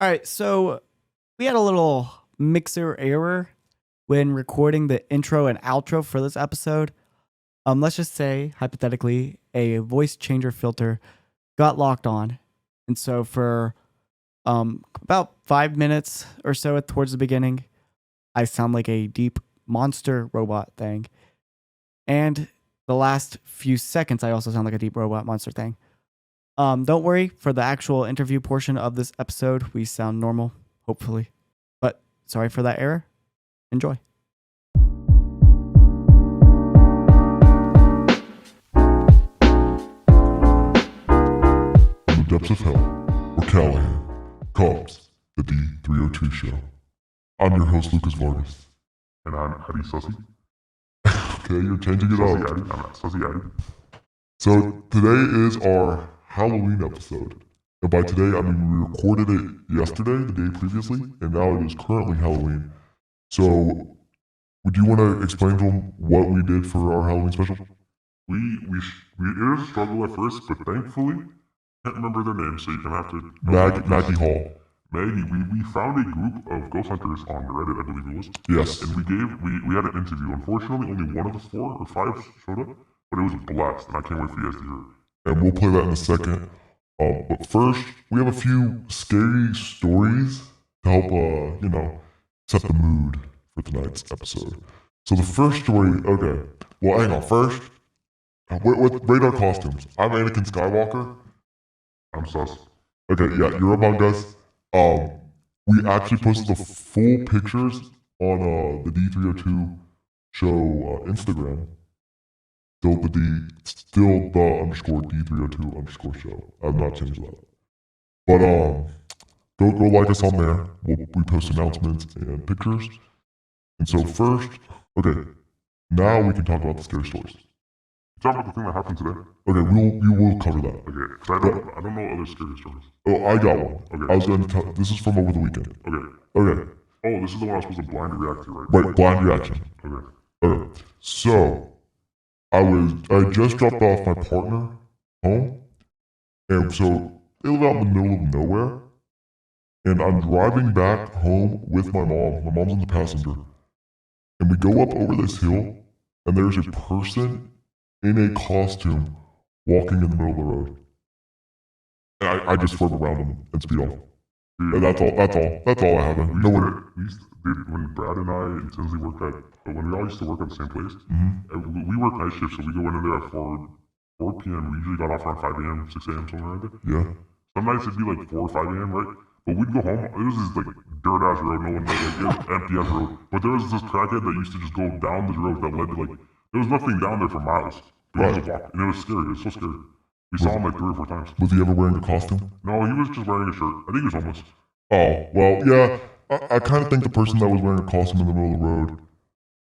All right, so we had a little mixer error when recording the intro and outro for this episode. Let's just say, hypothetically, a voice changer filter got locked on. And so for about 5 minutes or so towards the beginning, I sound like a deep monster robot thing. And the last few seconds, I also sound like a deep robot monster thing. Don't worry, for the actual interview portion of this episode, we sound normal, hopefully. But sorry for that error. Enjoy. From the depths of hell, where Callahan comes, the D302 show. I'm your host, Lucas Vargas. And I'm Adi Sussy. Okay, you're changing it up. I'm not Sussy Adi. So today is our Halloween episode. And by today, I mean we recorded it yesterday, the day previously, and now it is currently Halloween. So, would you want to explain to them what we did for our Halloween special? It was a struggle at first, but thankfully, can't remember their names, so you're gonna have to. Maggie Hall. Maggie, we found a group of ghost hunters on Reddit, I believe it was. Yes. And we had an interview. Unfortunately, only one of the 4 or 5 showed up, but it was a blast, and I can't wait for you guys to hear it. And we'll play that in a second. But first, we have a few scary stories to help, set the mood for tonight's episode. So the first story, okay. Well, hang on. First, with radar costumes, I'm Anakin Skywalker. I'm sus. Okay, yeah, you're Among Us. We actually posted the full pictures on the D302 show Instagram. Still the _D302 _ show. I've not changed that. But go like us on there. We post announcements and pictures. And so first, okay, now we can talk about the scary stories. Talk about the thing that happened today. Okay, we will cover that. Okay, because I don't know other scary stories. Oh, I got one. Okay. I was going to tell. This is from over the weekend. Okay. Okay. Oh, this is the one I was supposed to blind react to, right? Right, blind reaction. Okay. Okay. So I just dropped off my partner home, and so they live out in the middle of nowhere, and I'm driving back home with my mom. My mom's in the passenger, and we go up over this hill, and there's a person in a costume walking in the middle of the road, and I just swerve around him and speed off. And that's all I have. When Brad and I and Tinsley worked when we all used to work at the same place, Mm-hmm. we work night shift, so we go in there at 4 p.m. We usually got off around 5 a.m., 6 a.m., something like that. Yeah. Some nights it'd be like 4 or 5 a.m., right? But we'd go home, it was this like dirt ass road, no one, it was empty ass road. But there was this crackhead that used to just go down this road that led to there was nothing down there for miles. Right. And it was scary, it was so scary. We saw him like 3 or 4 times. Was he ever wearing a costume? No, he was just wearing a shirt. I think he was homeless. Oh, well, yeah. I kind of think the person that was wearing a costume in the middle of the road.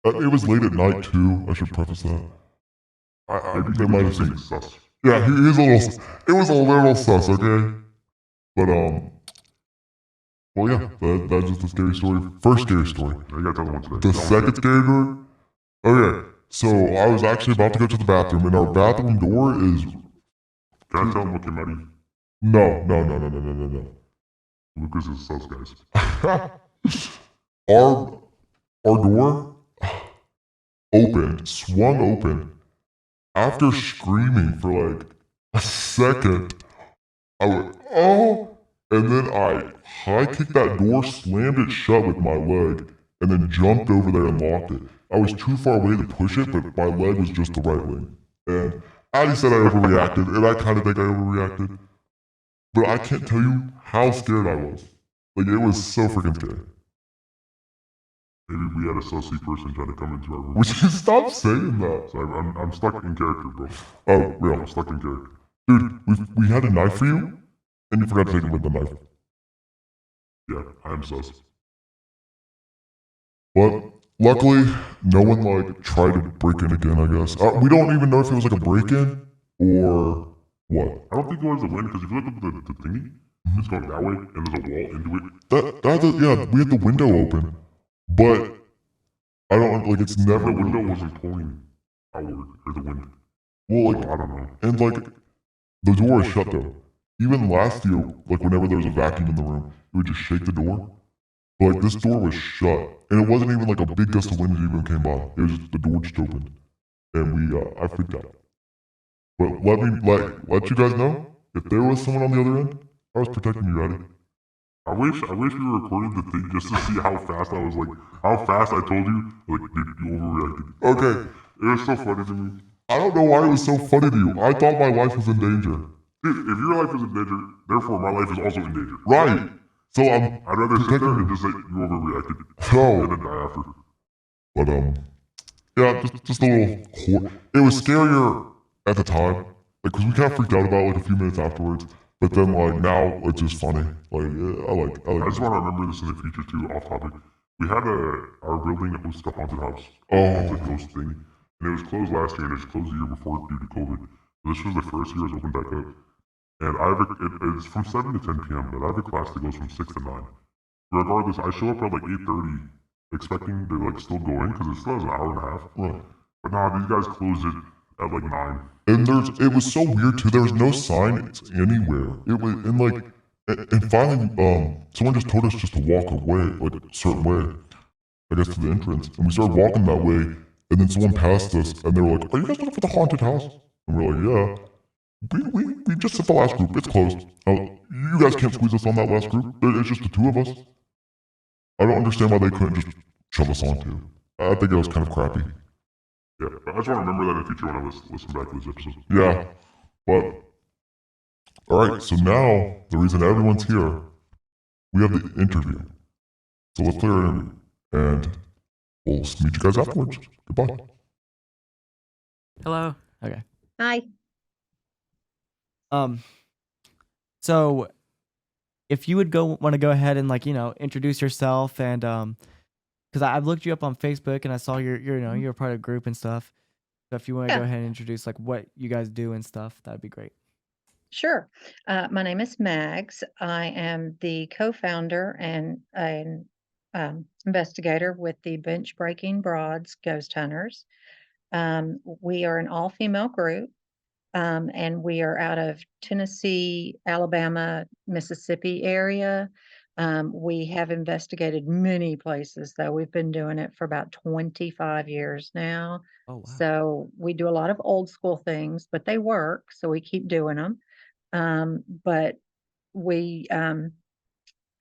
It was late at night too. I should preface that. They might have seen. Sus. Yeah, he's a little. It was a little sus, okay. But well, yeah. That's just a scary story. First scary story. You gotta tell them one today. The second scary story. Okay, so I was actually about to go to the bathroom, and our bathroom door is. Can I tell them what came out of you? No. Lucas is sus, guys. Our door swung open. After screaming for like a second, I went, oh, and then I high kicked that door, slammed it shut with my leg, and then jumped over there and locked it. I was too far away to push it, but my leg was just the right way. And Addie said I overreacted, and I kind of think I overreacted. But I can't tell you how scared I was. Like, it was so freaking scary. Maybe we had a sussy person trying to come into our room. Would you stop saying that? So I'm stuck in character, bro. Oh, real. I'm stuck in character. Dude, we had a knife for you, and you forgot to take it with the knife. Yeah, I am sus. But luckily, no one tried to break in again, I guess. We don't even know if it was like a break-in or what. I don't think it was a win, because if you look at the thingy, it's going that way, and there's a wall into it. Yeah, we had the window open, but I don't, it's never. The window wasn't pulling outward, or the wind. Well, I don't know. and the door is shut though. Even last year, like whenever there was a vacuum in the room, it would just shake the door. But like this door was shut, and it wasn't even like a big gust of wind that even came by. It was just the door just opened, and I freaked out. But let you guys know if there was someone on the other end, I was protecting you, Eddie. I wish we recorded the thing just to see how fast I was like, how fast I told you, like, dude, you overreacted. Okay, It was so funny to me. I don't know why it was so funny to you. I thought my life was in danger. Dude, if your life is in danger, therefore my life is also in danger. Right. So I'd rather sit there protecting and you. just say you overreacted No. and then die after. But yeah, just a little. It was scarier at the time, like because we kind of freaked out about it, like a few minutes afterwards. But then like now it's just funny. Like I I like. just want to remember this in the future too, off topic. We had our building that hosted the haunted house, haunted ghost thing, and it was closed last year and it was closed the year before due to COVID. So this was the first year it was opened back up. And it's from 7 to 10 p.m., but I have a class that goes from 6 to 9. Regardless, I show up at like 8:30 expecting to like still go in because it still has an hour and a half. Right. But nah, these guys closed it at like 9. And it was so weird too. There was no sign anywhere. It was and like and finally someone just told us just to walk away like a certain way, I guess to the entrance, and we started walking that way, and then someone passed us, and they were like, "Are you guys looking for the haunted house?" And we're like, "Yeah." We just hit the last group. It's closed. You guys can't squeeze us on that last group. It's just the two of us. I don't understand why they couldn't just shove us on too. I think it was kind of crappy. Yeah, but I just want to remember that in the future when I listen back to this episode. Yeah, but all right. So now the reason everyone's here, we have the interview. So let's play our interview, and we'll meet you guys afterwards. Goodbye. Hello. Okay. Hi. So if you would want to go ahead and introduce yourself, and because I've looked you up on Facebook and I saw you're a part of a group and stuff. So if you want to go Yeah. ahead and introduce like what you guys do and stuff, that'd be great. Sure. My name is Mags. I am the co-founder and an investigator with the Bench Breaking Broads Ghost Hunters. We are an all-female group, and we are out of Tennessee, Alabama, Mississippi area. We have investigated many places, though. We've been doing it for about 25 years now. Oh wow. So we do a lot of old school things, but they work, so we keep doing them. But we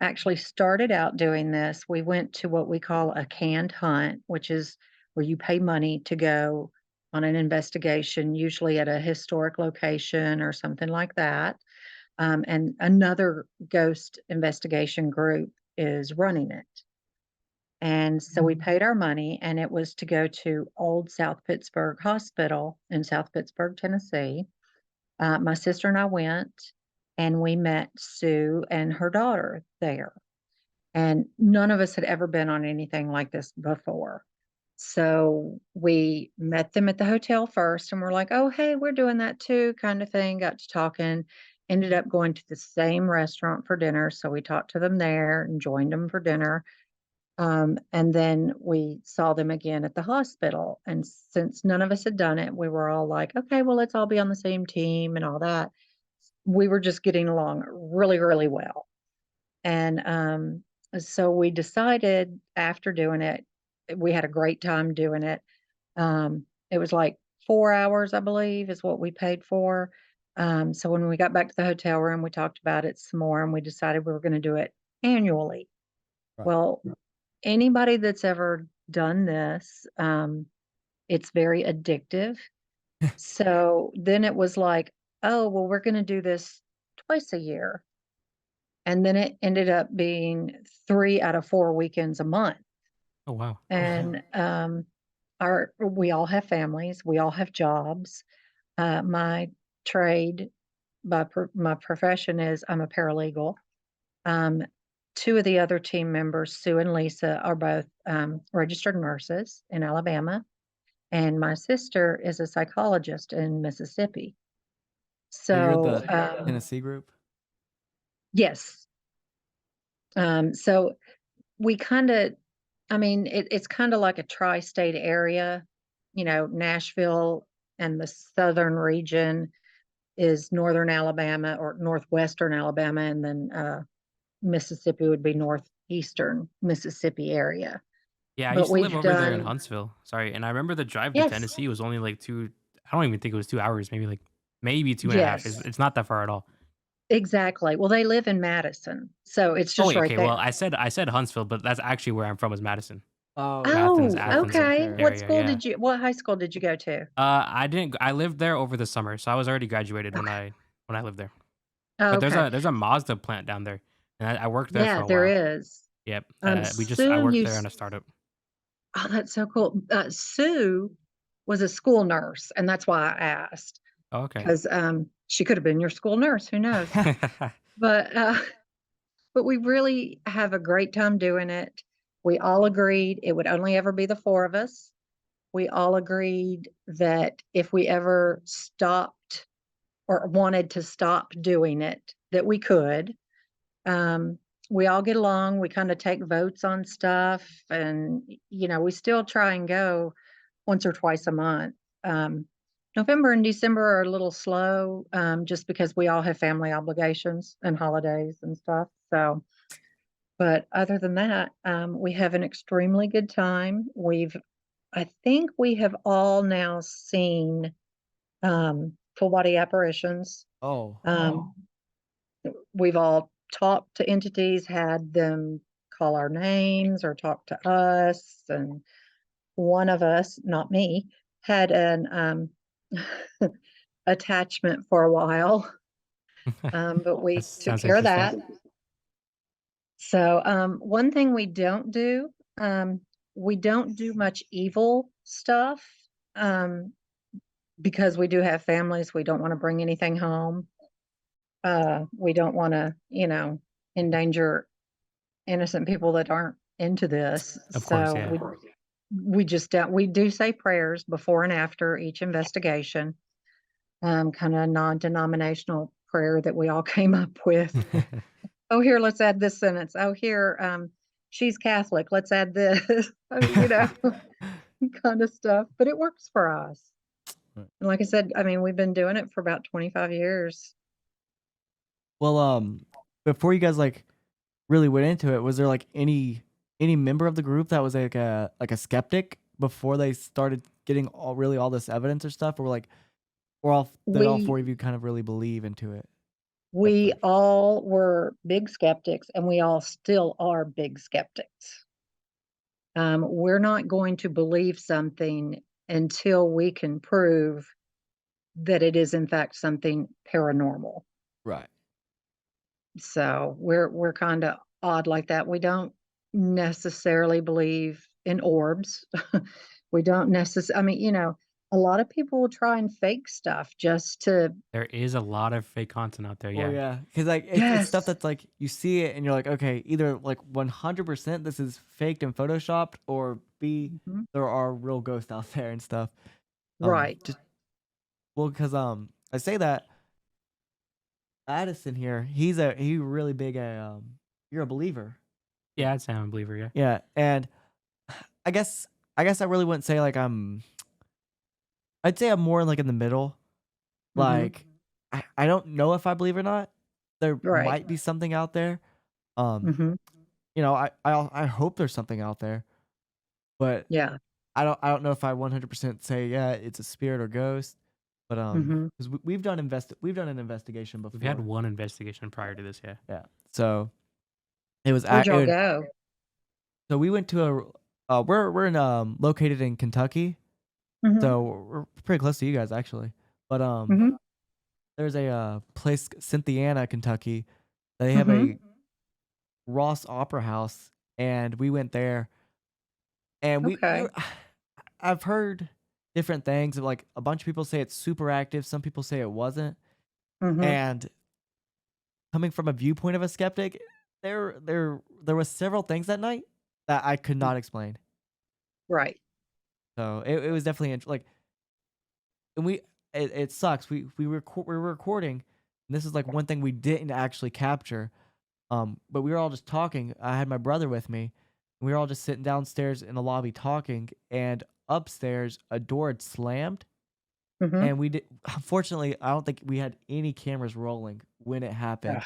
actually started out doing this. We went to what we call a canned hunt, which is where you pay money to go on an investigation, usually at a historic location or something like that. And another ghost investigation group is running it. And so we paid our money, and it was to go to Old South Pittsburgh Hospital in South Pittsburgh, Tennessee. My sister and I went, and we met Sue and her daughter there. And none of us had ever been on anything like this before. So we met them at the hotel first, and we're like, oh, hey, we're doing that too, kind of thing. Got to talking, ended up going to the same restaurant for dinner. So we talked to them there and joined them for dinner. And then we saw them again at the hospital. And since none of us had done it, we were all like, okay, well, let's all be on the same team and all that. We were just getting along really, really well. And so we decided after doing it, we had a great time doing it. It was like 4 hours, I believe, is what we paid for. So when we got back to the hotel room, we talked about it some more, and we decided we were going to do it annually. Right. Well, anybody that's ever done this, it's very addictive. So then it was like, oh, well, we're going to do this twice a year. And then it ended up being 3 out of 4 weekends a month. Oh wow. And we all have families, we all have jobs. My trade my profession is I'm a paralegal. Um, Two of the other team members, Sue and Lisa, are both registered nurses in Alabama, and my sister is a psychologist in Mississippi. So you're So, the Tennessee group? yes. So we kind of, I mean, it's kind of like a tri-state area, Nashville and the southern region. is northern Alabama or northwestern Alabama, and then Mississippi would be northeastern Mississippi area. Yeah, I But used to live we've over there in done, Huntsville. Sorry, and I remember the drive to yes, Tennessee was only like 2. I don't even think it was 2 hours, maybe 2 and a half. yes, It's not that far at all. exactly. Well, they live in Madison, so it's Oh, just wait, right okay, well, there. I said Huntsville, but that's actually where I'm from is Madison. Oh, Athens, Oh, okay, Athens okay. sure. What area, school yeah. did you, what high school did you go to? I didn't I lived there over the summer, so I was already graduated Okay. when I lived there. Oh, But okay. there's a Mazda plant down there, and I worked there for Yeah, a there while. is. Yep, I Sue worked there on used, a startup. oh, that's so cool. Sue was a school nurse, and that's why I asked, Oh, okay. because she could have been your school nurse. Who knows? But but we really have a great time doing it. We all agreed it would only ever be the four of us. We all agreed that if we ever stopped or wanted to stop doing it, that we could. Um, we all get along. We kind of take votes on stuff, and we still try and go once or twice a month. Um, November and December are a little slow, just because we all have family obligations and holidays and stuff. So, but other than that, we have an extremely good time. I think we have all now seen full body apparitions. Oh, Um, we've all talked to entities, had them call our names or talk to us. And one of us, not me, had an attachment for a while, but That we took sounds care of interesting. that. So, one thing we don't do much evil stuff, um, because we do have families. We don't want to bring anything home. We don't want to, endanger innocent people that aren't into this. Of course, So yeah. we just don't. We do say prayers before and after each investigation, kind of non-denominational prayer that we all came up with. Oh, here, let's add this sentence. Oh, here, she's Catholic. Let's add this. Kind of stuff. But it works for us. Right. And like I said, I mean, we've been doing it for about 25 years. Well, before you guys like really went into it, was there like any member of the group that was like a skeptic before they started getting all this evidence or stuff, or like, or all We four of you kind of really believe into it at we first? all were big skeptics, and we all still are big skeptics. We're not going to believe something until we can prove that it is in fact something paranormal. Right. So we're kind of odd like that. We don't necessarily believe in orbs. We don't necessarily, I mean, a lot of people will try and fake stuff just to, There is a lot of fake content out there, Oh yeah. yeah, because like it's stuff yes. that's like you see it and you're like, okay, either like 100% this is faked and photoshopped, or B, Mhm. there are real ghosts out there and stuff. Right. Just well, because I say that Addison here, he really big you're a believer. Yeah, I'd say I'm a believer, yeah. Yeah, and I guess I really wouldn't say like I'd say I'm more like in the middle. Hmm. Like I don't know if I believe or not. There Right. might be something out there. Um, Hmm. I hope there's something out there, but Yeah. I don't know if I 100% say yeah it's a spirit or ghost. But Hmm. because we've done an investigation We've had before. one investigation prior to this, yeah. Yeah, so it was Where'd y'all it, go? so we went to we're in located in Kentucky, Hmm. so we're pretty close to you guys actually. But Hmm. there's a place Cynthiana, Kentucky. They have Hmm. a Ross Opera House, and we went there, and we Okay. were, I've heard different things. Like a bunch of people say it's super active. Some people say it wasn't. Hmm. And coming from a viewpoint of a skeptic, there was several things that night that I could not explain. Right. So it was definitely like, and it sucks. We were recording, and this is like one thing we didn't actually capture. But we were all just talking. I had my brother with me. And we were all just sitting downstairs in the lobby talking, and upstairs a door had slammed, Mhm. and we did. Unfortunately, I don't think we had any cameras rolling when it happened. Ugh.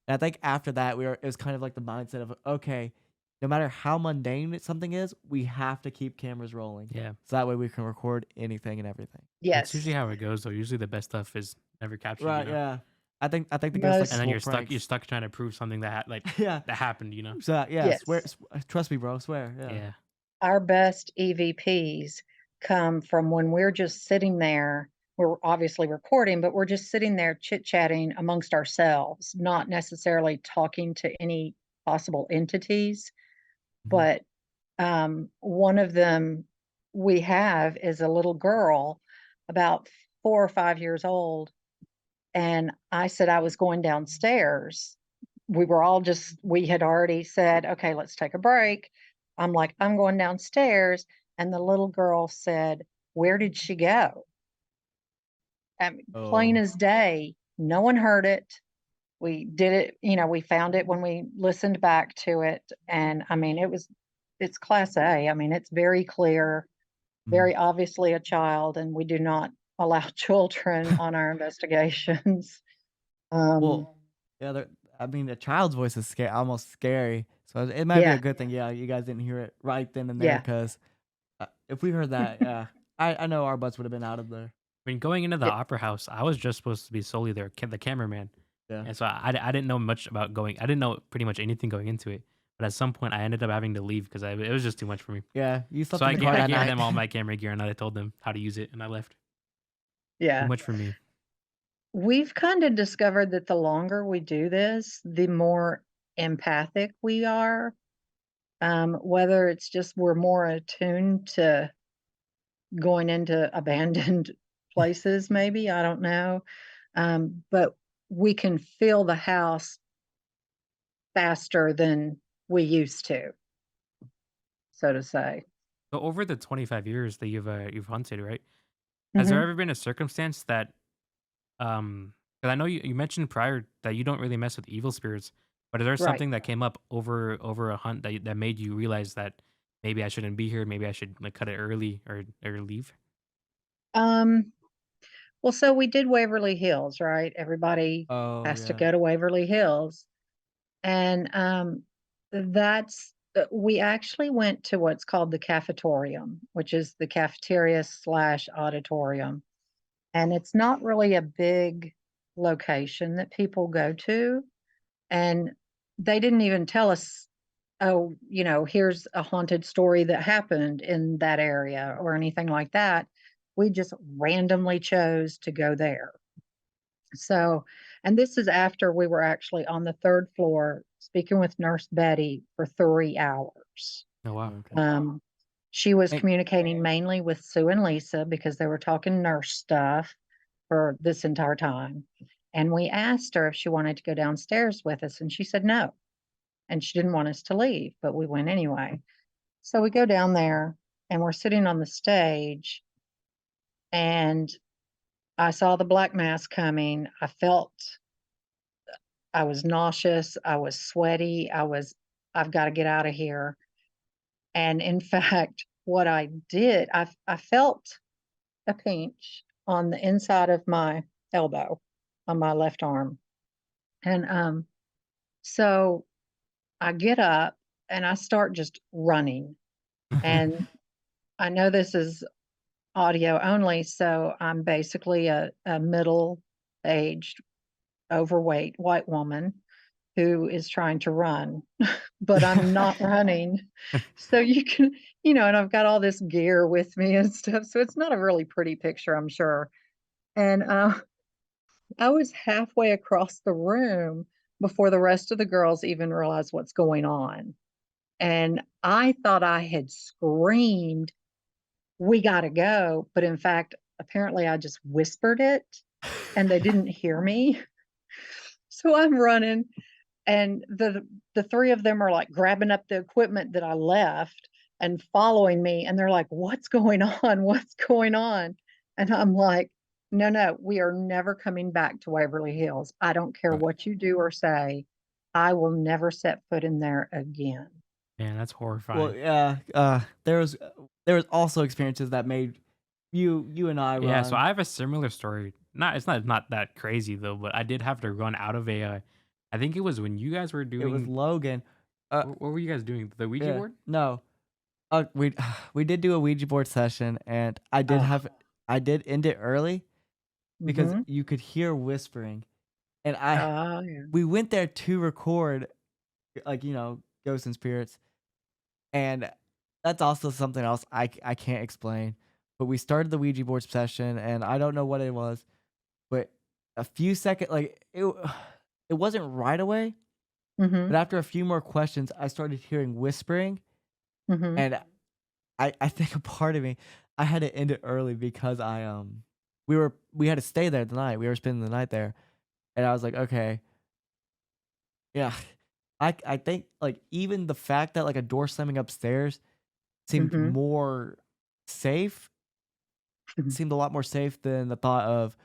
And I think after that, it was kind of like the mindset of, okay, no matter how mundane something is, we have to keep cameras rolling, Yeah. so that way we can record anything and everything. That's usually Yes. how it goes, though. Usually the best stuff is never captured, you Right? know? Yeah. I think the ghost like And Most then full you're pranks. stuck trying to prove something that Yeah. that happened, you know? So yeah, swear, yes. trust me, bro, swear. Yeah. Yeah. Our best EVPs come from when we're just sitting there. We're obviously recording, but we're just sitting there chit-chatting amongst ourselves, not necessarily talking to any possible entities. Mhm. But, one of them we have is a little girl about 4 or 5 years old, and I said I was going downstairs. We had already said, "Okay, let's take a break." I'm like, "I'm going downstairs," and the little girl said, "Where did she go?" Plain Oh. as day, no one heard it. We did it, we found it when we listened back to it, and, I mean, it's class A. I mean, it's very clear, Mhm. very obviously a child, and we do not allow children on our investigations. Um, Well, yeah. I mean, a child's voice is almost scary. So it might be a yeah, good thing. Yeah, you guys didn't hear it right then and there, yeah. because if we heard that, yeah, I know our butts would have been out of there. I mean, going into the Yeah, opera house, I was just supposed to be solely the cameraman. Yeah. And so I didn't know much about going. I didn't know pretty much anything going into it. But at some point, I ended up having to leave because it was just too much for me. Yeah, you So slept in the car I that gave night. them all my camera gear and I told them how to use it and I left. Too yeah. much for me. We've kinda discovered that the longer we do this, the more empathic we are, whether it's just we're more attuned to going into abandoned places maybe, I don't know, but we can feel the house faster than we used to, so to say. So over the 25 years that you've hunted, right? Has there Mhm. ever been a circumstance that 'cause I know you mentioned prior that you don't really mess with evil spirits, but is there Right. something that came up over a hunt that made you realize that maybe I shouldn't be here, maybe I should like cut it early or leave? Um, well, so we did Waverly Hills, right? Everybody Oh has to yeah. go to Waverly Hills. And, we actually went to what's called the cafetorium, which is the cafeteria/auditorium, and it's not really a big location that people go to, and they didn't even tell us, "Oh, here's a haunted story that happened in that area," or anything like that. We just randomly chose to go there. So, and this is after we were actually on the 3rd floor speaking with Nurse Betty for 3 hours. Oh wow. Okay. Um, she was And communicating mainly with Sue and Lisa because they were talking nurse stuff for this entire time. And we asked her if she wanted to go downstairs with us, and she said no. And she didn't want us to leave, but we went anyway. So we go down there and we're sitting on the stage, and I saw the black mass coming. I was nauseous, I was sweaty, "I've gotta get out of here." And in fact, what I did, I felt a pinch on the inside of my elbow on my left arm. And, so I get up and I start just running. And I know this is audio only, so I'm basically a middle-aged, overweight white woman who is trying to run, but I'm not running. So and I've got all this gear with me and stuff, so it's not a really pretty picture, I'm sure. And, I was halfway across the room before the rest of the girls even realized what's going on. And I thought I had screamed, "We gotta go," but in fact, apparently I just whispered it and they didn't hear me. So I'm running, and the 3 of them are, like, grabbing up the equipment that I left and following me, and they're like, "What's going on? What's going on?" And I'm like, "No, no, we are never coming back to Waverly Hills. I don't care Right. what you do or say. I will never set foot in there again." Man, that's Well, horrifying. yeah. There was also experiences that made you and I Yeah, so run. I have a similar story. Not that crazy though, but I did have to run out of a. I think it was when you guys were It was doing. Logan. Uh, What were you guys doing? The Ouija yeah, board? no. We we did do a Ouija board session, and Oh, I did end it early because mm-hmm. you could hear whispering, and Oh, yeah. we went there to record, like, ghosts and spirits, and that's also something else I can't explain. But we started the Ouija board session, and I don't know what it was, but a few seconds, like it wasn't right away, Mm-hmm. but after a few more questions, I started hearing whispering, Mm-hmm. and I think a part of me, I had to end it early because we had to stay there the night. We were spending the night there, and I was like, okay, yeah. I think, like, even the fact that, like, a door slamming upstairs seemed Mm-hmm. more safe, seemed a lot more safe than the thought of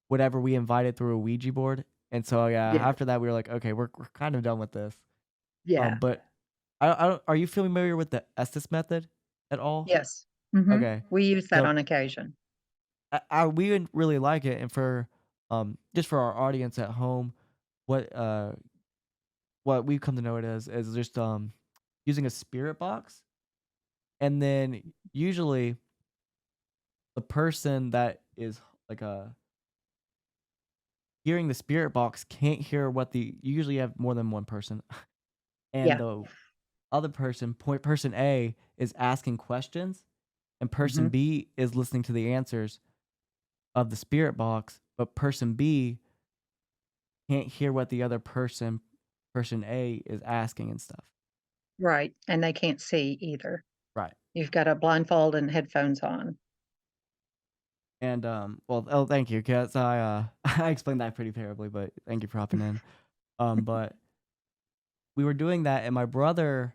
whatever we invited through a Ouija board. And so, yeah, Yeah. after that we were like, okay, we're kind of done with this. Yeah. But I don't, are you familiar with the Estes method at all? Yes. Mm-hmm. Okay. We use that So on occasion. we didn't really like it, and for just for our audience at home, what uh what we've come to know it as is just using a spirit box, and then usually the person that is like hearing the spirit box can't hear what the you usually have more than one person, and Yeah. the other person A is asking questions, and person Mm-hmm. B is listening to the answers of the spirit box, but person B can't hear what the other person A is asking and stuff. Right. And they can't see either. Right. You've got a blindfold and headphones on. And well, oh, thank you, cuz I explained that pretty terribly, but thank you for hopping in. But we were doing that, and my brother,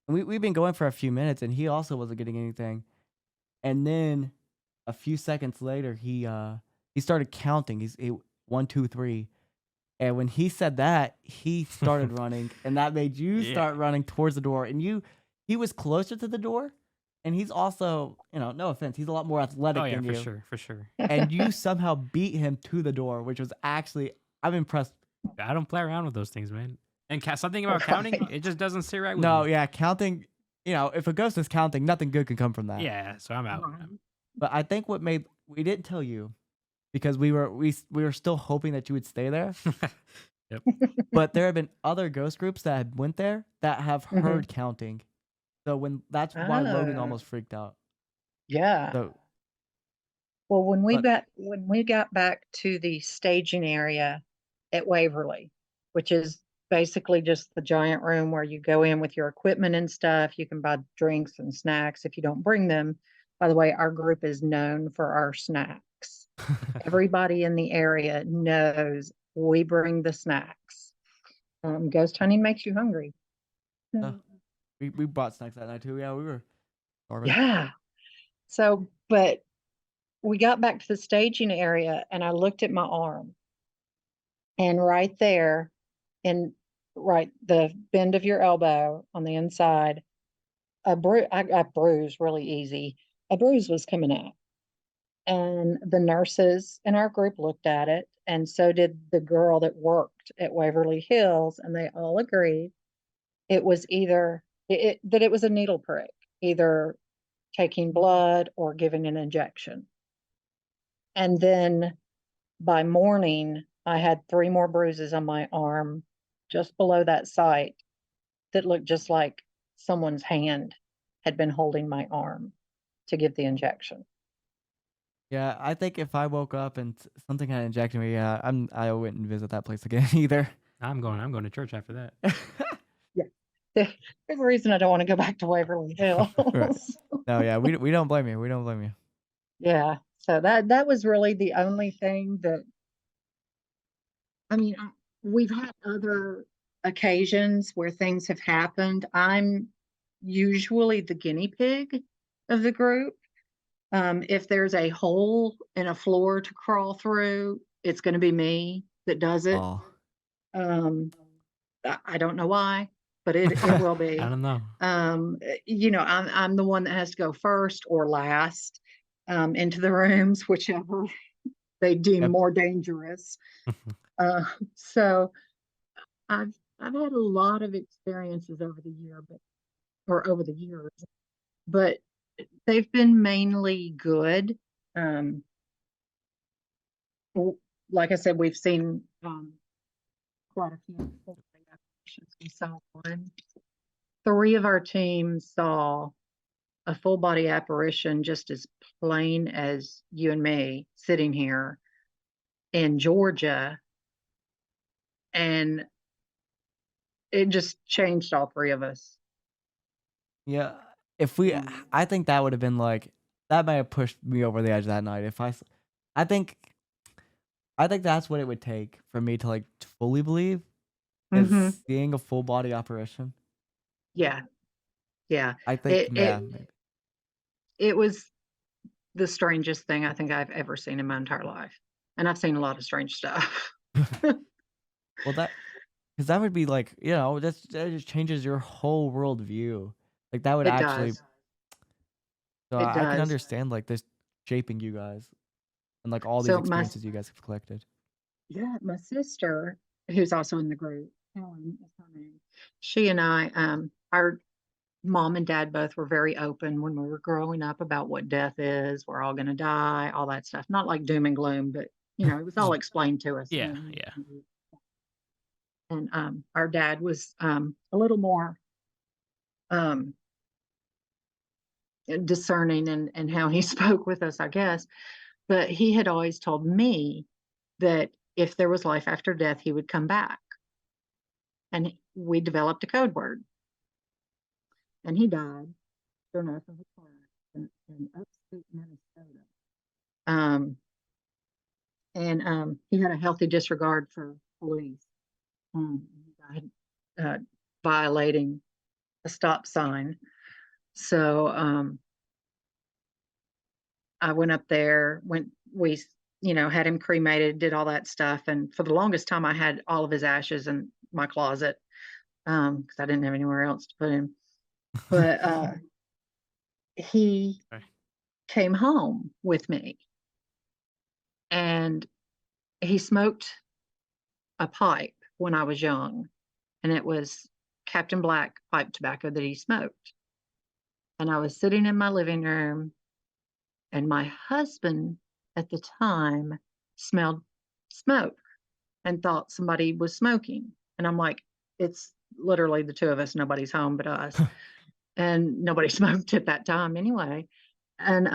and we've been going for a few minutes, and he also wasn't getting anything. And then a few seconds later, he started counting. He 1, 2, 3. And when he said that, he started running, and that made you Yeah. start running towards the door. And he was closer to the door, and he's also, no offense, he's a lot more athletic Oh yeah, than for you. sure, for sure. And you somehow beat him to the door, which was actually, I'm impressed. I don't play around with those things, man. And something about counting, Right. it just doesn't sit right with No, me. yeah, counting, if a ghost is counting, nothing good can come from that. Yeah, so I'm out. Right. But I think we didn't tell you because we were still hoping that you would stay there. Yep. But there have been other ghost groups that had went there that have Mhm. heard counting. So that's why Logan Ah. almost freaked out. Yeah. So Well, when but we got back to the staging area at Waverly, which is basically just the giant room where you go in with your equipment and stuff, you can buy drinks and snacks if you don't bring them. By the way, our group is known for our snacks. Everybody in the area knows we bring the snacks. Ghost hunting makes you hungry. uh, we bought snacks that night too. Yeah, we were starving. Yeah. So, but we got back to the staging area and I looked at my arm, and right there, in right the bend of your elbow on the inside, I got bruised really easy. A bruise was coming out. And the nurses in our group looked at it, and so did the girl that worked at Waverly Hills, and they all agreed it was either that it was a needle prick, either taking blood or giving an injection. And then by morning, I had 3 more bruises on my arm just below that site that looked just like someone's hand had been holding my arm to give the injection. Yeah, I think if I woke up and something had injected me, yeah, I wouldn't visit that place again either. I'm going to church after that. Yeah. There's a reason I don't want to go back to Waverly Hills. No, yeah, we don't blame you. We don't blame you. Yeah. So that was really the only thing that, I mean, we've had other occasions where things have happened. I'm usually the guinea pig of the group. If there's a hole in a floor to crawl through, it's going to be me that does it. Oh, I don't know why, but it will be. I don't know. I'm the one that has to go first or last. into the rooms, whichever they deem Yep. more dangerous. Uh, so I've had a lot of experiences over the years, but they've been mainly good. Um, like I said, we've seen quite a few full body apparitions. We saw one. 3 of our teams saw a full body apparition just as plain as you and me sitting here in Georgia, and it just changed all 3 of us. Yeah, if we Um, I think that would have been, like that might have pushed me over the edge that night if I think that's what it would take for me to, like, to fully believe mhm. is seeing a full body apparition. Yeah, yeah. I think, It yeah, it maybe. it was the strangest thing I think I've ever seen in my entire life, and I've seen a lot of strange stuff. Well, because that would be, like, that just changes your whole worldview. Like, that would It actually does. so It I can does. understand, like, this shaping you guys and, like, all these So experiences you guys have collected. my sister, who's also in the group, Helen is her name. She and I, our mom and dad both were very open when we were growing up about what death is. We're all going to die, all that stuff. Not like doom and gloom, but it was all Just explained to us. yeah, yeah. And our dad was a little more um, discerning and how he spoke with us, I guess. But he had always told me that if there was life after death, he would come back. And we developed a code word. And he died, sure enough, of a car accident in upstate Minnesota. Um, and he had a healthy disregard for police. He died violating a stop sign. So I went up there, had him cremated, did all that stuff. And for the longest time, I had all of his ashes in my closet because I didn't have anywhere else to put him. But he Okay. came home with me and he smoked a pipe when I was young, and it was Captain Black pipe tobacco that he smoked. And I was sitting in my living room, and my husband at the time smelled smoke and thought somebody was smoking. And I'm like, it's literally the 2 of us, nobody's home but us. And nobody smoked at that time anyway. And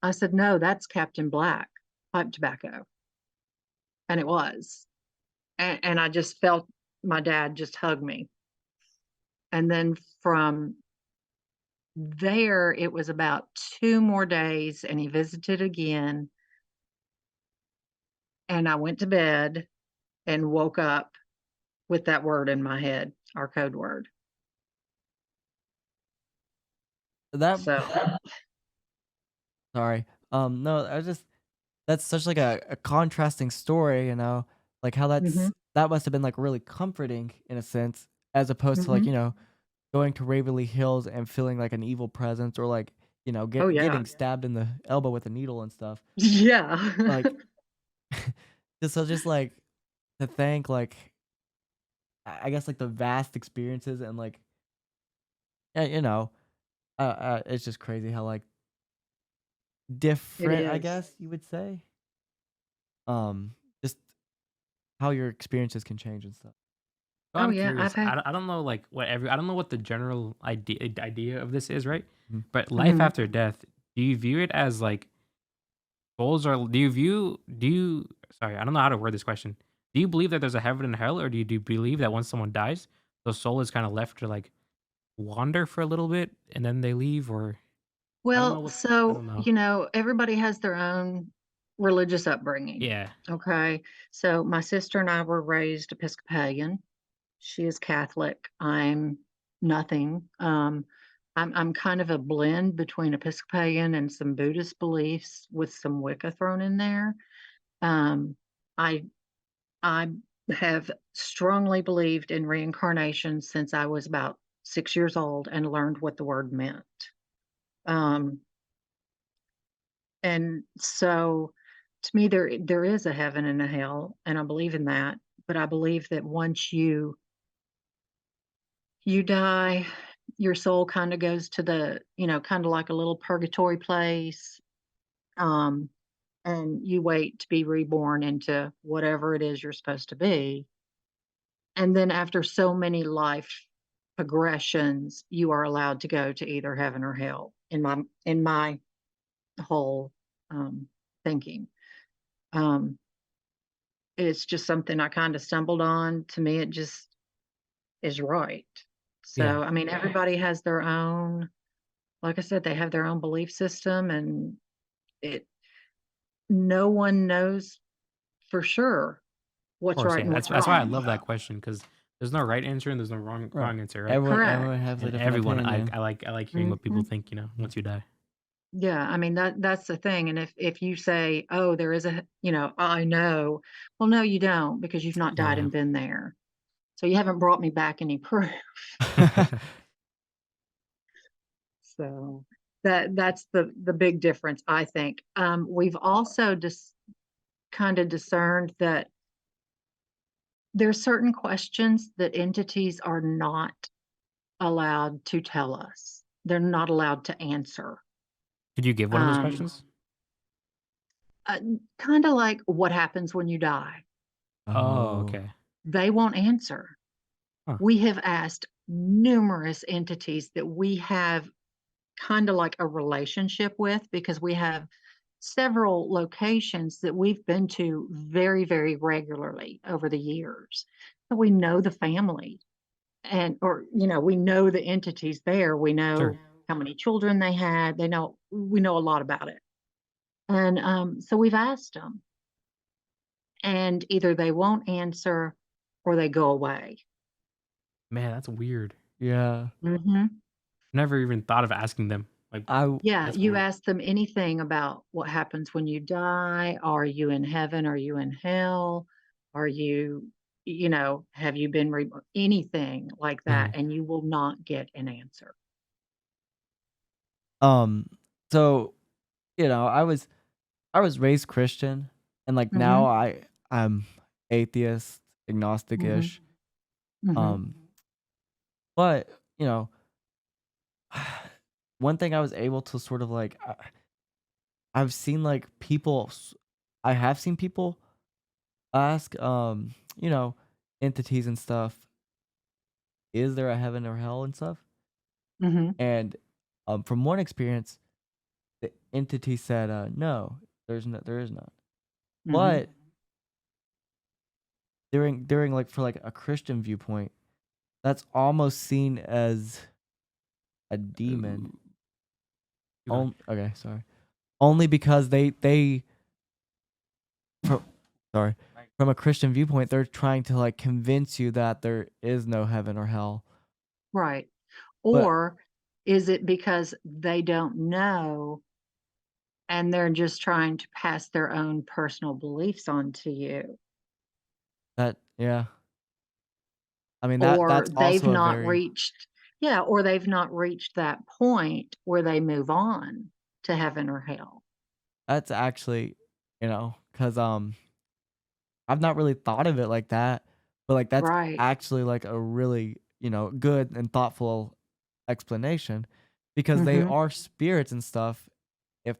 I said, no, that's Captain Black pipe tobacco. And it was. And I just felt my dad just hug me. And then from there, it was about 2 more days, and he visited again. And I went to bed and woke up with that word in my head, our code word. That So, Sorry. No, I was just that's such, like, a contrasting story, like, how hmm that must have been, like, really comforting in a sense, as opposed to, like, hmm going to Waverly Hills and feeling like an evil presence or, like, oh, yeah. getting stabbed in the elbow with a needle and stuff. Yeah. Like, just, like, to thank, like, I guess, like, the vast experiences and, like, yeah, it's just crazy how, like, It different, I is. guess you would say, just how your experiences can change and stuff. So Oh, I'm yeah. curious. I've had, I don't know like I don't know what the general idea of this is, right? Mhm. But life mhm. after death, do you view it as like souls are do you sorry, I don't know how to word this question. Do you believe that there's a heaven and hell, or do you believe that once someone dies, the soul is kind of left to like wander for a little bit and then they leave, or I don't know Well, what I so, don't know. everybody has their own religious upbringing. Yeah. Okay. So my sister and I were raised Episcopalian. She is Catholic. I'm nothing. I'm kind of a blend between Episcopalian and some Buddhist beliefs with some Wicca thrown in there. Um, I I have strongly believed in reincarnation since I was about 6 years old and learned what the word meant. Um, And so to me there is a heaven and a hell, and I believe in that, but I believe that once you die, your soul kind of goes to the, kind of like a little purgatory place. Um and you wait to be reborn into whatever it is you're supposed to be. And then after so many life progressions, you are allowed to go to either heaven or hell in my whole thinking. Um, it's just something I kind of stumbled on. To me, it just is right. Yeah. So, I mean, everybody has their own, like I said, they have their own belief system, and it, no one knows for sure Of what's course, right yeah. and That's what's that's why I wrong. love that question because there's no right answer and there's no wrong Right. wrong answer, right? Everyone Correct. has a And different everyone, opinion. I like hearing what people Mhm. think. Once you die. Yeah, I mean that's the thing. And if you say, "Oh, there is I know," well, no, you don't, because you've not died Yeah. and been there. So you haven't brought me back any proof. So that's the big difference, I think. We've also just kind of discerned that there's certain questions that entities are not allowed to tell us. They're not allowed to answer. Could you give one of those Um, questions? Kind of like what happens when you die. Oh, Oh, okay. They won't answer. Huh. We have asked numerous entities that we have kind of like a relationship with, because we have several locations that we've been to very, very regularly over the years. So we know the family, and or we know the entities there. We Sure. know how many children they had. We know a lot about it. And so we've asked them, and either they won't answer or they go away. Man, that's weird. yeah. Hmm. Never even thought of asking them. Like, I Yeah, that's you weird. ask them anything about what happens when you die. Are you in heaven? Are you in hell? Are you, have you been anything like that? Mhm. And you will not get an answer. um so I was raised Christian, and like now Hmm. I'm atheist, Hmm. agnostic-ish. Hmm. Um but, you know, one thing I was able to sort of like I've seen like I have seen people ask entities and stuff, is there a heaven or hell and stuff? Hmm. And from one experience, the entity said, no, there is none. Hmm. But during like for like a Christian viewpoint, that's almost seen as a demon. Ooh. Keep going. Okay, sorry. Only because they from sorry, from a Christian viewpoint, they're trying to like convince you that there is no heaven or hell. Right. But Or is it because they don't know and they're just trying to pass their own personal beliefs on to you? yeah, I mean Or that's they've also a not very reached, yeah, or they've not reached that point where they move on to heaven or hell. that's actually, because I've not really thought of it like that, but like that's Right. actually like a really, good and thoughtful explanation, because they Mhm. are spirits and stuff. If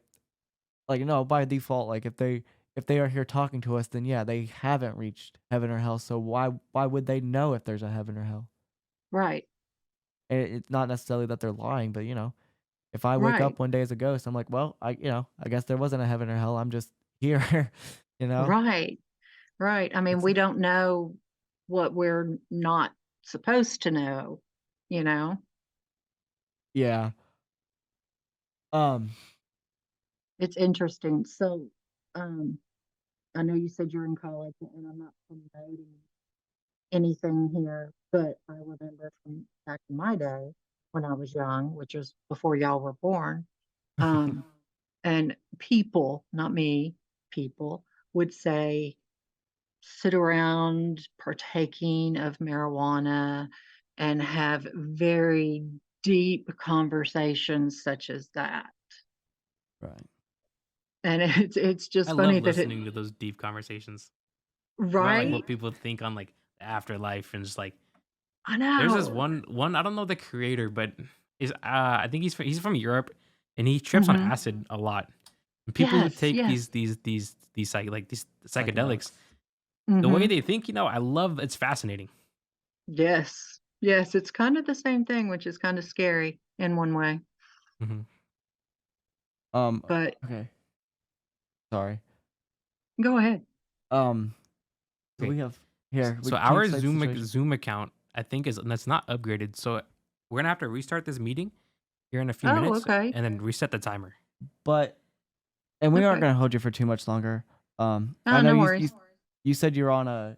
like by default, like if they are here talking to us, then yeah, they haven't reached heaven or hell. So why would they know if there's a heaven or hell? Right. And it's not necessarily that they're lying, but if I wake Right. up one day as a ghost, I'm like, well, I guess there wasn't a heaven or hell. I'm just here, you know? Right. Right. I mean, It's we don't know what we're not supposed to know, you know? yeah. Um It's interesting. So, um, I know you said you're in college, and I'm not promoting anything here, but I remember from back in my day when I was young, which was before y'all were born, um, and people, not me, people would say, sit around partaking of marijuana and have very deep conversations such as that. right. And it's I just love funny that it listening to those deep conversations about like right? what people think on like the afterlife and just like I there's this know. one I don't know the creator, but is I think he's from Europe and he trips on Mhm. acid a lot. And people who Yes, take yes. these psychedelics, Psychedelics. the way Mhm. they think, I love it's fascinating. Yes. Yes, it's kind of the same thing, which is kind of scary in one way. hmm Um. But Okay. Sorry. go ahead. Um. So Okay, we have here. so Can you our explain the situation? Zoom account I think is that's not upgraded, so we're gonna have to restart this meeting here in a few Oh, minutes okay. and then reset the timer. But and we aren't Okay. gonna hold you for too much longer. I Oh, know no you worries. you said you're on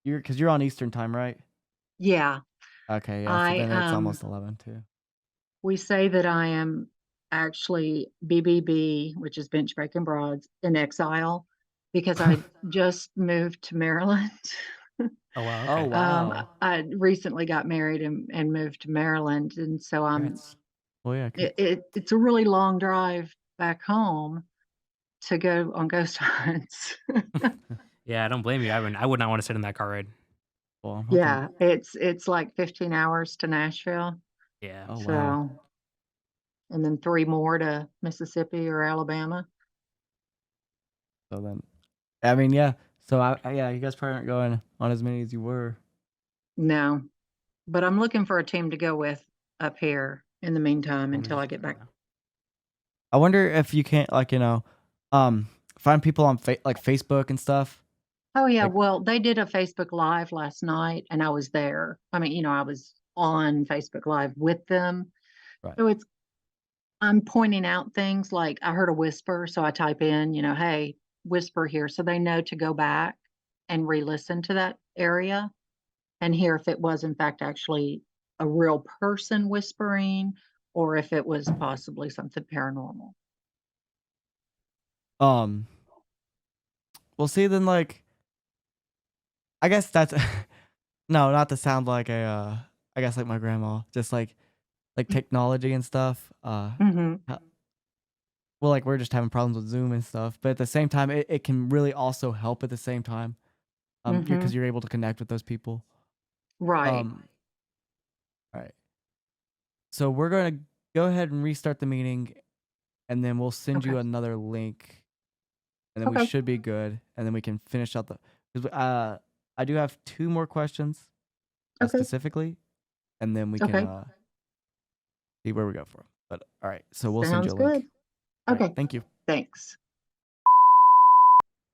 you're on Eastern time, right? Yeah. Okay, yeah. So I then it's almost 11 too. we say that I am actually BBB, which is bench breaking broads, in exile because I just moved to Maryland. Oh wow, Oh okay. wow. I recently got married and moved to Maryland, and so Congrats. Well, yeah. it's a really long drive back home to go on ghost hunts. Yeah, I don't blame you. I would not want to sit in that car ride. Well, I'm hoping. Yeah, it's like 15 hours to Nashville. Yeah. Oh wow. So, and then 3 more to Mississippi or Alabama. So then, I mean, yeah. So yeah, you guys probably aren't going on as many as you were. No, but I'm looking for a team to go with up here in the meantime Let me until I just get back. yeah. I wonder if you can't um, find people on like Facebook and stuff. Oh, yeah, Like, well, they did a Facebook Live last night, and I was there. I mean, I was on Facebook Live with them. right. So I'm pointing out things like I heard a whisper, so I type in, "Hey, whisper here," so they know to go back and re-listen to that area and hear if it was in fact actually a real person whispering or if it was possibly something paranormal. Um, well, see, then I guess that's no, not to sound like I guess like my grandma, just like technology and stuff. Mhm. ho- well, like we're just having problems with Zoom and stuff, but at the same time, it can really also help at the same time. Because Mhm. you're able to connect with those people. Right. Um, all right. So we're gonna go ahead and restart the meeting, and then we'll send Okay. you another link, and then we Okay. should be good, and then we can finish out the. 'Cause, I do have 2 more questions, Okay. specifically, and then we can Okay. see where we go from. But all right, so we'll send you Sounds a good. link. All right, Okay. thank you. Thanks.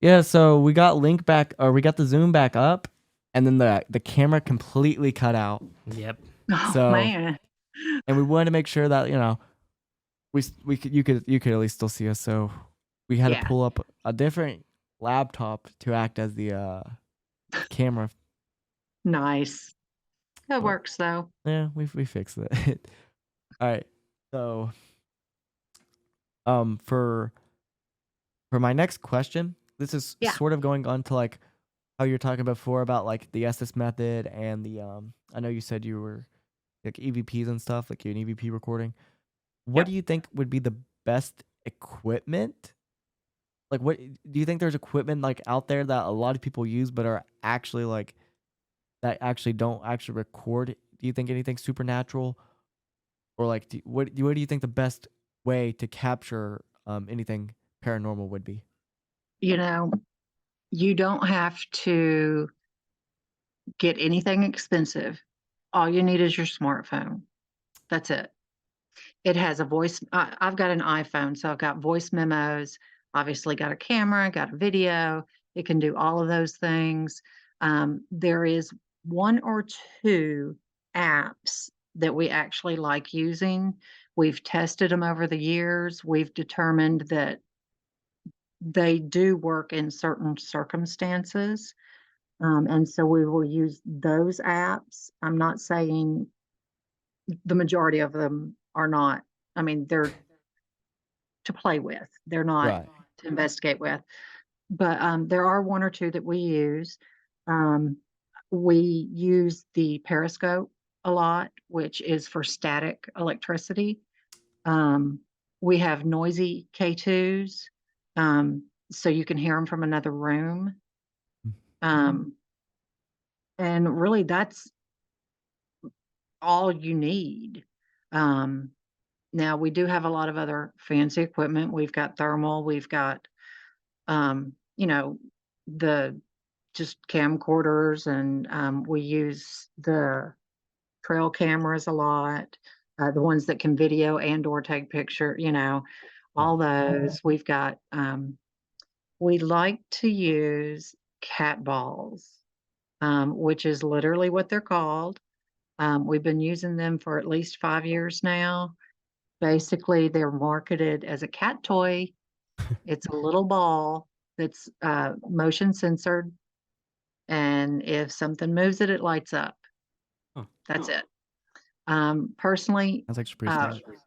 Yeah, so we got link back, or we got the Zoom back up, and then the camera completely cut out. Yep. Oh So, man. and we wanted to make sure that we could you could at least still see us. So we had to Yeah. pull up a different laptop to act as the camera. Nice. That But works though. yeah, we fixed it. All right. So for my next question, this is Yeah. sort of going on to like how you're talking before about like the SS method and the I know you said you were like EVPs and stuff, like an EVP recording. What Yep. do you think would be the best equipment? Like, what do you think there's equipment like out there that a lot of people use, but are actually like that actually don't actually record? Do you think anything supernatural, or like what do you think the best way to capture anything paranormal would be? You know, you don't have to get anything expensive. All you need is your smartphone. That's it. It has a voice. I've got an iPhone, so I've got voice memos. Obviously, got a camera, got a video. It can do all of those things. There is 1 or 2 apps that we actually like using. We've tested them over the years. We've determined that they do work in certain circumstances. And so we will use those apps. I'm not saying the majority of them are not. I mean, they're to play with. They're not Right. to investigate with. But there are 1 or 2 that we use. Um, we use the periscope a lot, which is for static electricity. Um, we have noisy K2s. so you can hear them from another room. Mm. Um, and really, that's all you need. Um, Now we do have a lot of other fancy equipment. We've got thermal, we've got, you know, the just camcorders, and we use the trail cameras a lot, the ones that can video and or take picture, all those. We've got, we like to use cat balls, which is literally what they're called. We've been using them for at least 5 years now. Basically, they're marketed as a cat toy. It's a little ball that's motion censored, and if something moves it, it lights up. Huh. That's it. Personally, That's actually pretty uh, smart.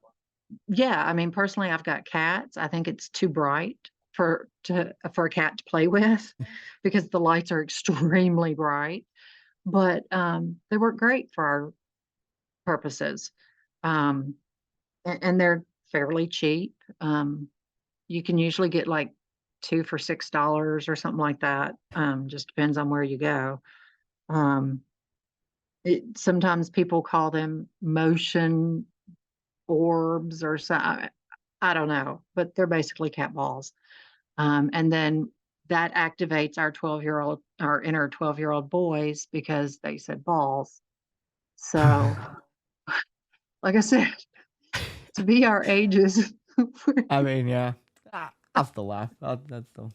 yeah, I mean, personally, I've got cats. I think it's too bright for a cat to play with because the lights are extremely bright. But they work great for our purposes, and they're fairly cheap. You can usually get like two for $6 or something like that. Just depends on where you go. Um, Sometimes people call them motion orbs or so. I don't know, but they're basically cat balls. And then that activates our inner 12-year-old boys because they said balls. So, like I said, to be our ages, I mean, yeah. I'll still laugh. That's still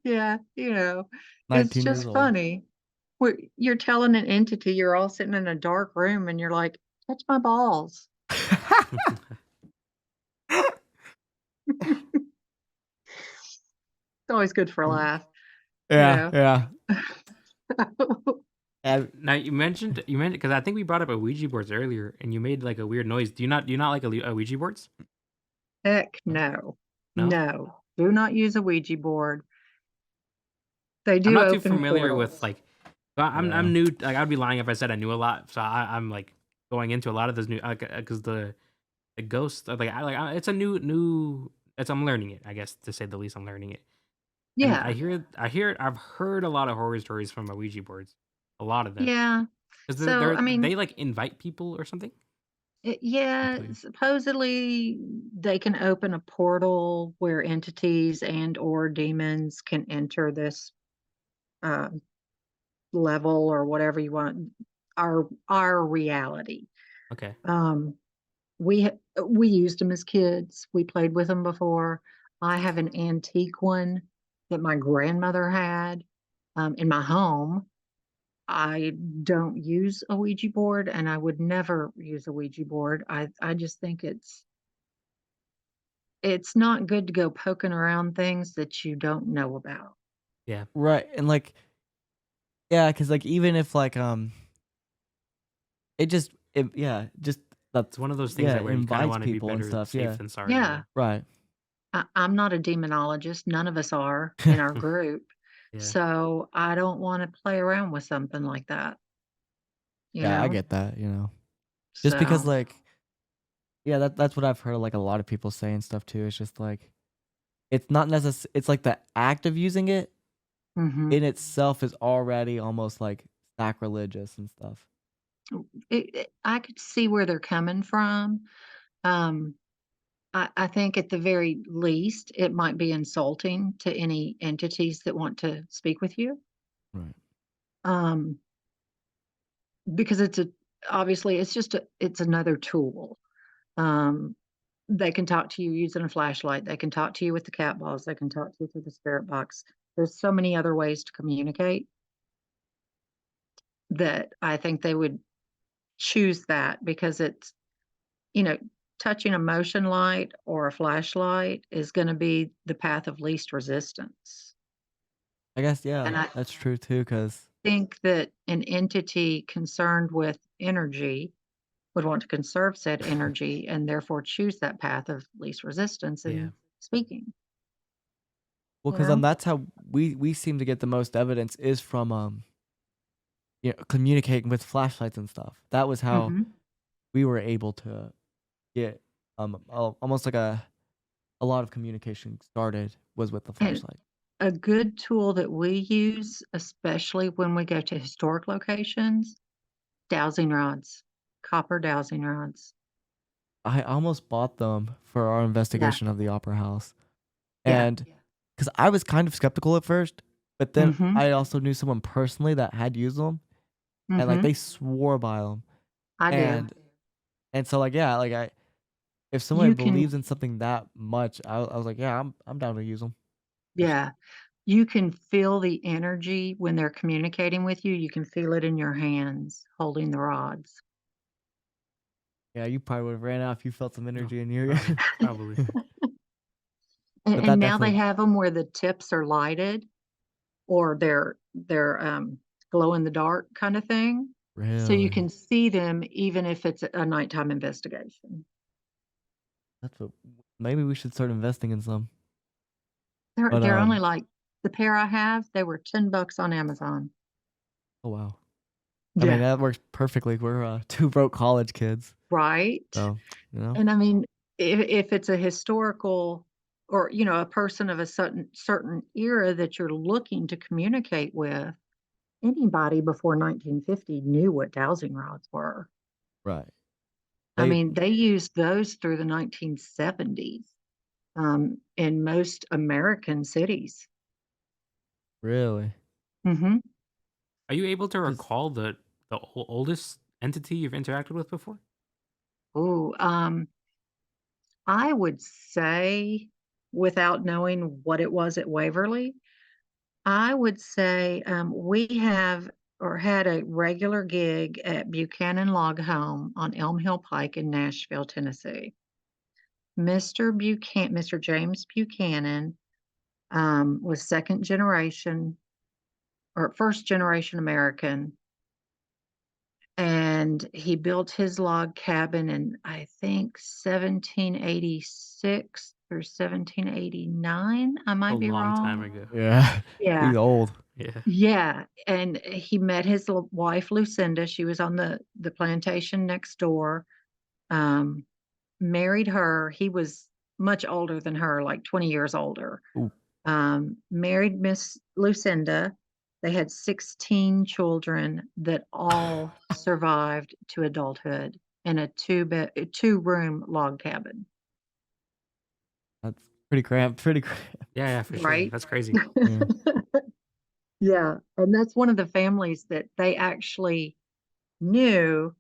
yeah, it's 19 years just old. funny. You're telling an entity, you're all sitting in a dark room and you're like, touch my balls. It's always good for a laugh, you Yeah, know. yeah. And Now you mentioned because I think we brought up a Ouija boards earlier, and you made like a weird noise. Do you not like a Ouija boards? Heck no. No, No. Do not use a Ouija board. They I'm do not too open familiar with portals. like. I'm yeah. I'm new. Like I'd be lying if I said I knew a lot. So I'm like going into a lot of this new because the ghost it's a new. I'm learning it, I guess, to say the least. I'm learning it, and Yeah. I've heard a lot of horror stories from my Ouija boards, a lot of them, Yeah. because So, I mean, they like invite people or something. yeah, Exactly. supposedly they can open a portal where entities and or demons can enter this uh, level or whatever you want, our reality. Okay. Um, we used them as kids. We played with them before. I have an antique one that my grandmother had in my home. I don't use a Ouija board, and I would never use a Ouija board. I just think it's not good to go poking around things that you don't know about. Yeah. Right. And like, yeah, because like even if like yeah, just that It's one of those things yeah, that where you kind of invites want to be people and better stuff. safe Yeah. than sorry. Yeah, Right. I'm not a demonologist. None of us are in our group. Yeah. So I don't want to play around with something like that, you Yeah, I know? get that. Just because So, like yeah, that's what I've heard like a lot of people say and stuff too. It's just like it's not it's like the act of using it mhm. in itself is already almost like sacrilegious and stuff. I could see where they're coming from. Um, I think at the very least, it might be insulting to any entities that want to speak with you. Right. Um, because obviously it's another tool. Um, they can talk to you using a flashlight. They can talk to you with the cat balls. They can talk to you through the spirit box. There's so many other ways to communicate that I think they would choose that because you know, touching a motion light or a flashlight is going to be the path of least resistance. I guess yeah, And I that's true too. Cause think that an entity concerned with energy would want to conserve said energy and therefore choose that path of least resistance Yeah. in speaking, well, you cause know? that's how we seem to get the most evidence is from communicating with flashlights and stuff. That was how Hmm. we were able to get almost like a lot of communication started was with the And flashlight. a good tool that we use, especially when we go to historic locations, dowsing rods, copper dowsing rods. I almost bought them for our Yeah, investigation of the opera house. yeah. And because I was kind of skeptical at first, but then Mm-hmm. I also knew someone personally that had used them, and like Mm-hmm. they swore by them. I do. And so like yeah, like if somebody You can, believes in something that much, I was like, yeah, I'm down to use them. yeah, you can feel the energy when they're communicating with you. You can feel it in your hands holding the rods. Yeah, you probably would have ran out if you felt some No, energy in your. probably. And, But and that now they definitely have them where the tips are lighted or they're glow in the dark kind of thing. So you really can see them even if it's a nighttime investigation. that's what maybe we should start investing in some. They're But they're only like the pair I have, they were $10 on Amazon. oh wow. I mean Yeah, that works perfectly. We're two broke college kids, right. so you know. And I mean, if it's a historical or a person of a certain era that you're looking to communicate with, anybody before 1950 knew what dowsing rods were. Right. I They mean, they used those through the 1970s in most American cities. really Hmm. Are you able to just recall the oldest entity you've interacted with before? Oh, I would say, without knowing what it was at Waverly, I would say we have or had a regular gig at Buchanan Log Home on Elm Hill Pike in Nashville, Tennessee. Mr. James Buchanan was second generation or first generation American, and he built his log cabin in I think 1786 or 1789. I A might be long time wrong. ago. yeah. Yeah. He's old. Yeah. Yeah, and he met his wife Lucinda. She was on the plantation next door. Um, Married her. He was much older than her, like 20 years older. Ooh, Married Miss Lucinda. They had 16 children that all survived to adulthood in a two-room log cabin. that's pretty cramped. Pretty cramped. Yeah, for sure. Right? That's crazy. Yeah. Yeah, and that's one of the families that they actually knew.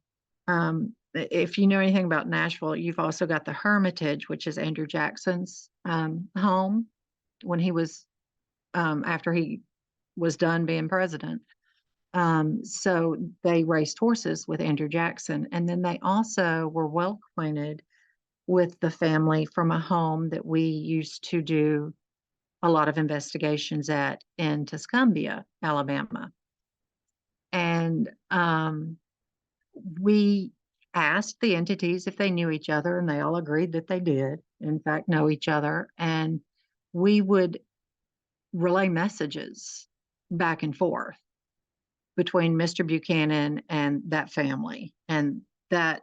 If you know anything about Nashville, you've also got the Hermitage, which is Andrew Jackson's home when he was after he was done being president. So they raced horses with Andrew Jackson, and then they also were well acquainted with the family from a home that we used to do a lot of investigations at in Tuscumbia, Alabama. And we asked the entities if they knew each other, and they all agreed that they did, in fact, know each other. And we would relay messages back and forth between Mr. Buchanan and that family. And that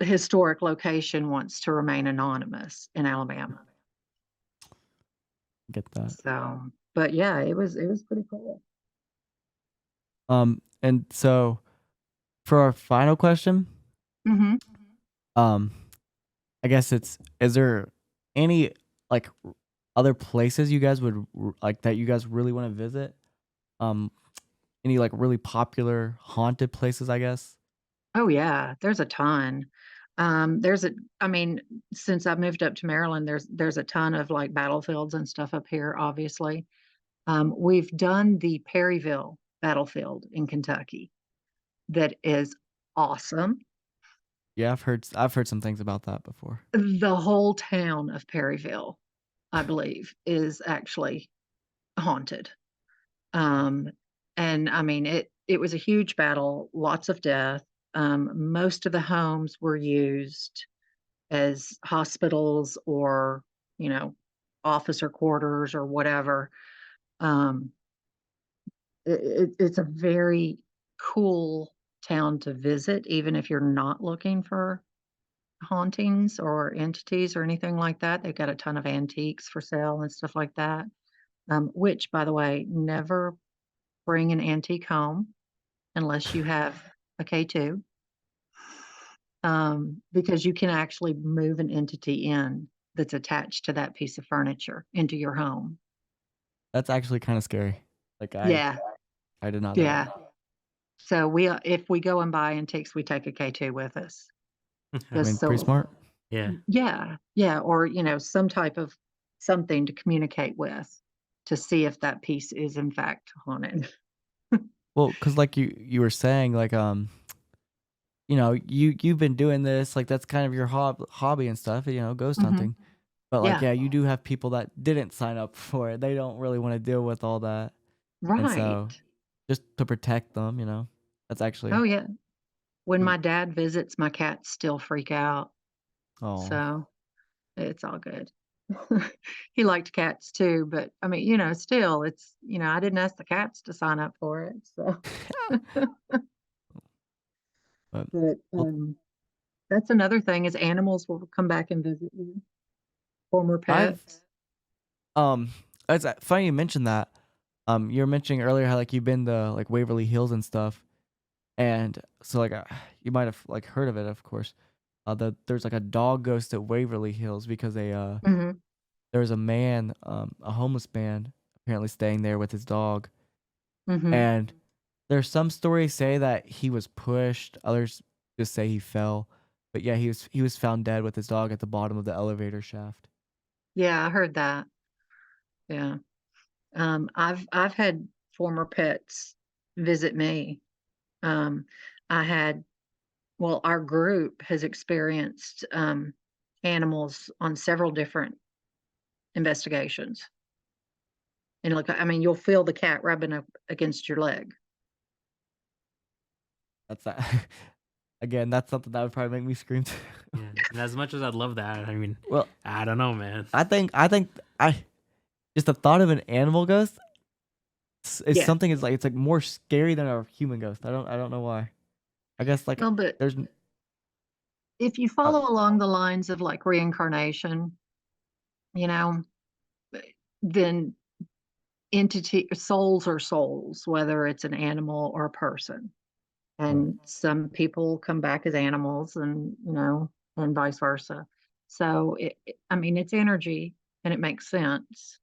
historic location wants to remain anonymous in Alabama. Get that. So, but yeah, it was pretty cool. And so for our final question, Hmm. um, I guess is there any like other places you guys would like that you guys really want to visit? Um, any like really popular haunted places, I guess? Oh yeah, there's a ton. There's a, I mean, since I've moved up to Maryland, there's a ton of like battlefields and stuff up here, obviously. We've done the Perryville battlefield in Kentucky that is awesome. Yeah, I've heard some things about that before. The whole town of Perryville, I believe, is actually haunted. Um, and I mean, it was a huge battle, lots of death. Most of the homes were used as hospitals or, you know, officer quarters or whatever. Um, it's a very cool town to visit, even if you're not looking for hauntings or entities or anything like that. They've got a ton of antiques for sale and stuff like that. Which, by the way, never bring an antique home unless you have a K2, because you can actually move an entity in that's attached to that piece of furniture into your home. That's actually kind of scary. Like Yeah, I did not know yeah. that. So if we go and buy antiques, we take a K2 with us. I Just mean, pretty smart. Yeah. Yeah, or, some type of something to communicate with to see if that piece is in fact haunted. Well, because like you were saying, like you've been doing this, like that's kind of your hobby and stuff, ghost Mhm. hunting. But like, Yeah. yeah, you do have people that didn't sign up for it. They don't really want to deal with all that, and Right. so just to protect them, that's Oh, actually yeah. When you. my dad visits, my cats still freak out, Oh, so it's all good. He liked cats too, but, I mean, still, I didn't ask the cats to sign up for it, so but but, well, that's another thing is animals will come back and visit you, former I've pets. um, it's funny you mentioned that. You were mentioning earlier how like you've been to like Waverly Hills and stuff, and so like you might have like heard of it, of course. There's like a dog ghost at Waverly Hills because Mhm, there was a man, a homeless man, apparently staying there with his dog, mhm. and there's some stories say that he was pushed, others just say he fell, but yeah, he was found dead with his dog at the bottom of the elevator shaft. Yeah, I heard that. Yeah. I've had former pets visit me. Um, I had well, our group has experienced, animals on several different investigations. And look, I mean, you'll feel the cat rubbing up against your leg. That's that. Again, that's something that would probably make me scream too. Yeah. And as much as I'd love that, I mean, Well, I don't know, man. I think I just the thought of an animal ghost is Yeah. something is like it's like more scary than a human ghost. I don't know why. I guess like Well, but there's if you uh, follow along the lines of like reincarnation, you know, then souls are souls, whether it's an animal or a person. right. And some people come back as animals and vice versa. So I mean, it's energy and it makes sense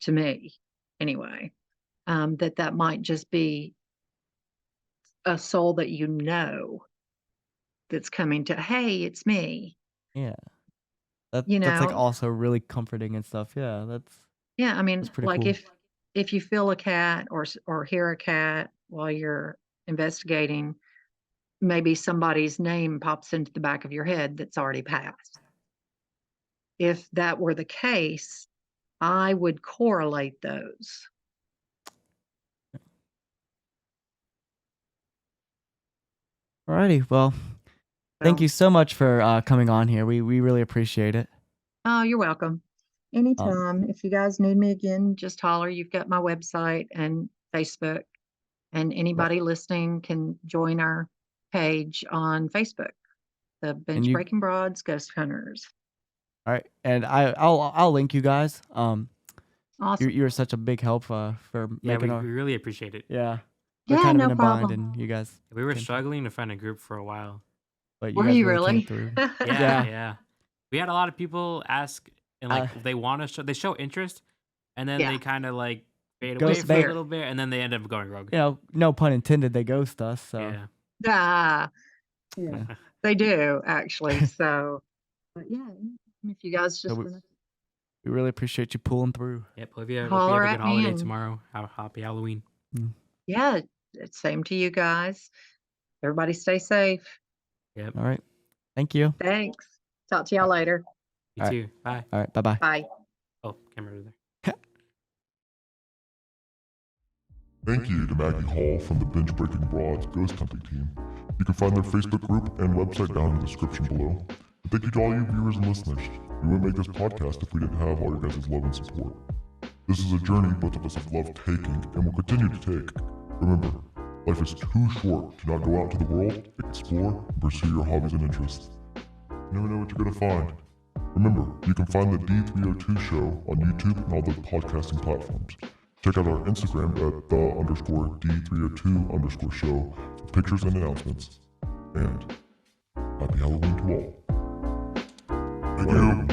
to me anyway, that might just be a soul that that's coming to, hey, it's me, Yeah. That you that's like know? also really comforting and stuff. Yeah, Yeah, I that's mean, pretty like cool. if you feel a cat or hear a cat while you're investigating, maybe somebody's name pops into the back of your head that's already passed. If that were the case, I would correlate those. Alrighty, well, thank So, you so much for coming on here. We really appreciate it. oh, you're welcome. Um, Anytime. If you guys need me again, just holler. You've got my website and Facebook, and right, anybody listening can join our page on Facebook, the and Bench you, Breaking Broads Ghost Hunters. all right, and I'll link you guys. Awesome. You're such a big help for Yeah, making we really appreciate it. yeah. We're Yeah, kind of no in a bind, problem. and you guys We were came through, struggling to find a group for a while. but you Were guys you really came really? through. Yeah, Yeah, yeah. We had a lot of people ask and like uh, they want to they show interest and then Yeah, they kind of like fade away ghost for a they disappear. little bit and then they end up going rogue. no pun intended. They ghost us, so Yeah. Ah, yeah, yeah. they do actually. So, but yeah, if you guys So just want to we really appreciate you pulling through. Yep. Hope you have holler a good at me, holiday and tomorrow. Happy Halloween. Mm. yeah, same to you guys. Everybody stay safe. Yep. All right, thank you. Thanks. Talk to y'all All later. You right, too. Bye. all right, bye bye. Bye. Oh, camera over there. Thank you to Maggie Hall from the Binge Breaking Broads Ghost Hunting team. You can find their Facebook group and website down in the description below. And thank you to all you viewers and listeners. We wouldn't make this podcast if we didn't have all your guys' love and support. This is a journey both of us have loved taking and will continue to take. Remember, life is too short to not go out into the world, explore, and pursue your hobbies and interests. You never know what you're gonna find. Remember, you can find the D302 show on YouTube and all the podcasting platforms. Check out our Instagram at the_D302_show for pictures and announcements. And happy Halloween to all. Thank you.